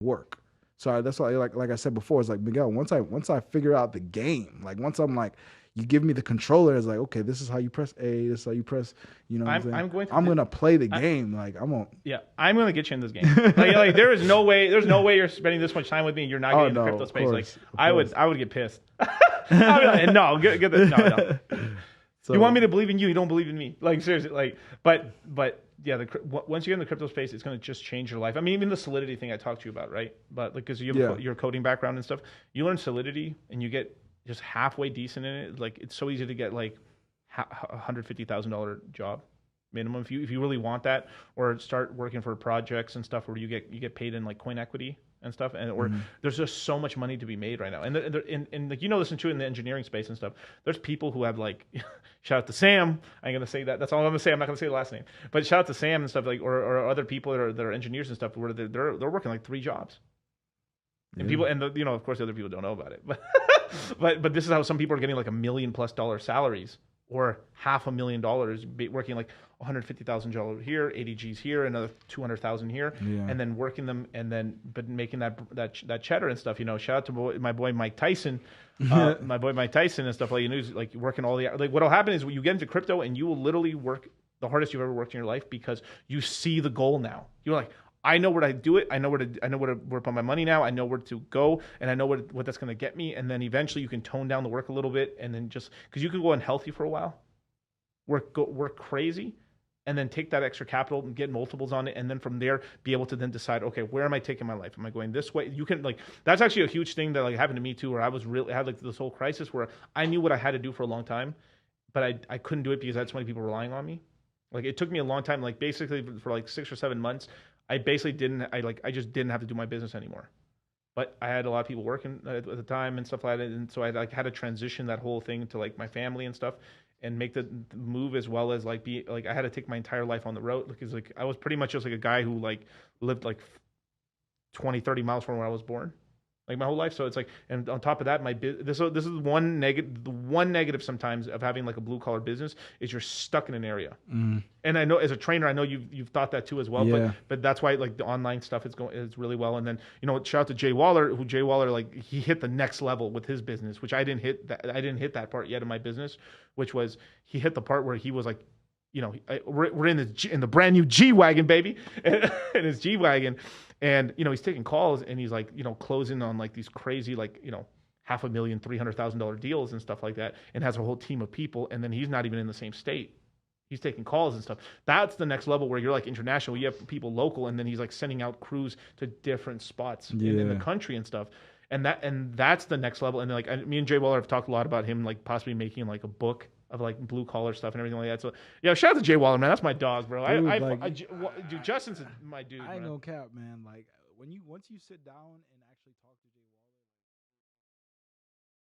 work. So that's why, like I said before, it's like Miguel. Once I figure out the game, like once I'm like, you give me the controller, it's like, okay, this is how you press A, this is how you press. You know what I'm saying? I'm going to I'm gonna play the I, game. Like I'm gonna. yeah, I'm going to get you in this game. Like there's no way you're spending this much time with me and you're not Oh getting in the no, crypto of space. Like course, of course. I would get pissed. I'd be like, no, get the no. So You want me to believe in you? You don't believe in me. Like seriously, like but yeah, once you get in the crypto space, it's going to just change your life. I mean, even the Solidity thing I talked to you about, right? But like, because you have your coding background and stuff, you learn Solidity and you get just halfway decent in it. Like, it's so easy to get like $150,000 job minimum if you really want that, or start working for projects and stuff where you get paid in like coin equity and stuff, and or there's just so much money to be made right now, and like, you know this too in the engineering space and stuff. There's people who have like shout out to Sam. I ain't gonna say that. That's all I'm gonna say. I'm not gonna say the last name, but shout out to Sam and stuff, like, or other people that are engineers and stuff where they're working like 3 jobs. And people, and you know, of course, the other people don't know about it, but but this is how some people are getting like $1 million+ salaries, or $500,000 working like $150,000 here, 80 G's here, another 200,000 here, and then working them, and then but making that cheddar and stuff. You know, shout out to my boy Mike Tyson, my boy Mike Tyson and stuff. Like, you know, he's like working all the, like, what'll happen is when you get into crypto and you will literally work the hardest you've ever worked in your life, because you see the goal now. You're like, I know where to do it. I know where to put my money now. I know where to go, and I know what that's going to get me. And then eventually you can tone down the work a little bit, and then just because you can go unhealthy for a while, work crazy, and then take that extra capital and get multiples on it, and then from there be able to then decide, okay, where am I taking my life? Am I going this way? You can, like, that's actually a huge thing that like happened to me too, where I had like this whole crisis where I knew what I had to do for a long time, but I couldn't do it because I had so many people relying on me. Like, it took me a long time, like basically for like 6 or 7 months. I just didn't have to do my business anymore. But I had a lot of people working at the time and stuff like that, and so I like had to transition that whole thing to like my family and stuff, and make the move, as well as like be like, I had to take my entire life on the road, because like I was pretty much just like a guy who like lived like 20-30 miles from where I was born, like my whole life. So it's like, and on top of that, this is one negative. The one negative sometimes of having like a blue collar business is you're stuck in an area. And I know as a trainer, I know you've thought that too as well. Yeah. But that's why like the online stuff is really well. And then, you know, shout out to Jay Waller, like he hit the next level with his business, which I didn't hit that part yet in my business, which was he hit the part where he was like, you know, we're in the brand new G wagon, baby, in his G wagon. And, you know, he's taking calls, and he's like, you know, closing on like these crazy, like, you know, $500,000, $300,000 deals and stuff like that, and has a whole team of people. And then he's not even in the same state. He's taking calls and stuff. That's the next level, where you're like international. You have people local, and then he's like sending out crews to different spots in the country and stuff. And that's the next level. And like, me and Jay Waller have talked a lot about him like possibly making like a book of like blue collar stuff and everything like that. So yeah, shout out to Jay Waller, man. That's my dog, bro. Dude, Justin's my dude. I ain't bro. gonna cap, man. Like once you sit down and actually talk to Jay